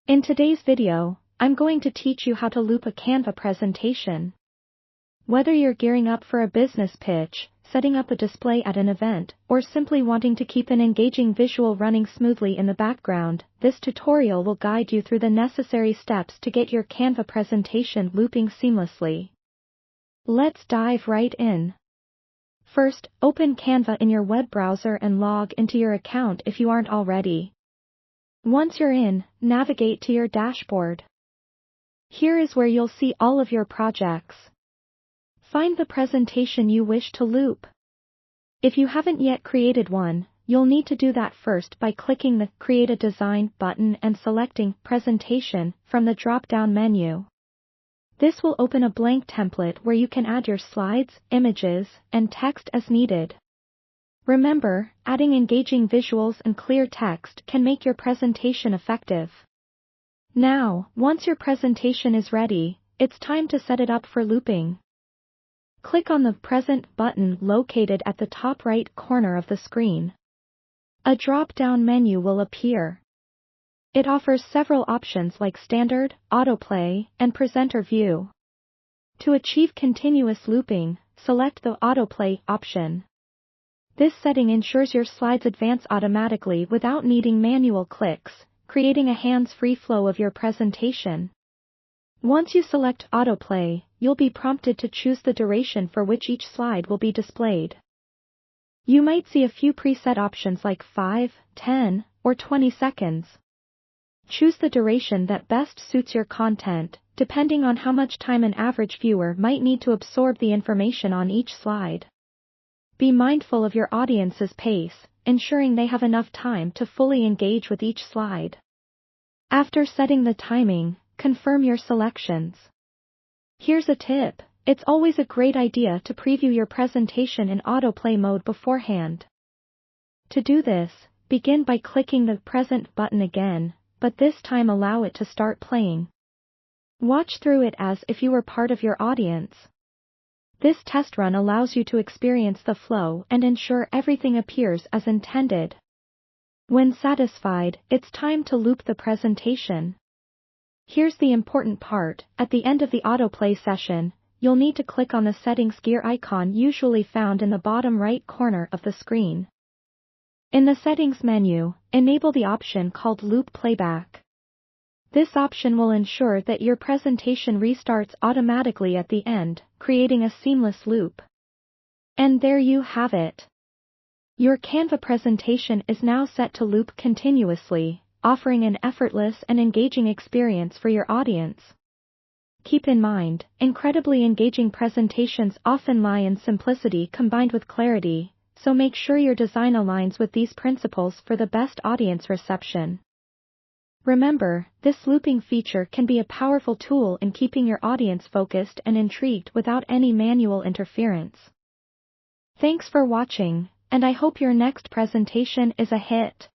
In today's video, I'm going to teach you how to loop a Canva presentation. Whether you're gearing up for a business pitch, setting up a display at an event, or simply wanting to keep an engaging visual running smoothly in the background, this tutorial will guide you through the necessary steps to get your Canva presentation looping seamlessly. Let's dive right in. First, open Canva in your web browser and log into your account if you aren't already. Once you're in, navigate to your dashboard. Here is where you'll see all of your projects. Find the presentation you wish to loop. If you haven't yet created one, you'll need to do that first by clicking the Create a Design button and selecting Presentation from the drop-down menu. This will open a blank template where you can add your slides, images, and text as needed. Remember, adding engaging visuals and clear text can make your presentation effective. Now, once your presentation is ready, it's time to set it up for looping. Click on the Present button located at the top right corner of the screen. A drop-down menu will appear. It offers several options like Standard, Autoplay, and Presenter View. To achieve continuous looping, select the Autoplay option. This setting ensures your slides advance automatically without needing manual clicks, creating a hands-free flow of your presentation. Once you select Autoplay, you'll be prompted to choose the duration for which each slide will be displayed. You might see a few preset options like 5, 10, or 20 seconds. Choose the duration that best suits your content, depending on how much time an average viewer might need to absorb the information on each slide. Be mindful of your audience's pace, ensuring they have enough time to fully engage with each slide. After setting the timing, confirm your selections. Here's a tip: it's always a great idea to preview your presentation in autoplay mode beforehand. To do this, begin by clicking the Present button again, but this time allow it to start playing. Watch through it as if you were part of your audience. This test run allows you to experience the flow and ensure everything appears as intended. When satisfied, it's time to loop the presentation. Here's the important part: at the end of the autoplay session, you'll need to click on the settings gear icon usually found in the bottom right corner of the screen. In the settings menu, enable the option called Loop Playback. This option will ensure that your presentation restarts automatically at the end, creating a seamless loop. And there you have it. Your Canva presentation is now set to loop continuously, offering an effortless and engaging experience for your audience. Keep in mind, incredibly engaging presentations often lie in simplicity combined with clarity, so make sure your design aligns with these principles for the best audience reception. Remember, this looping feature can be a powerful tool in keeping your audience focused and intrigued without any manual interference. Thanks for watching, and I hope your next presentation is a hit.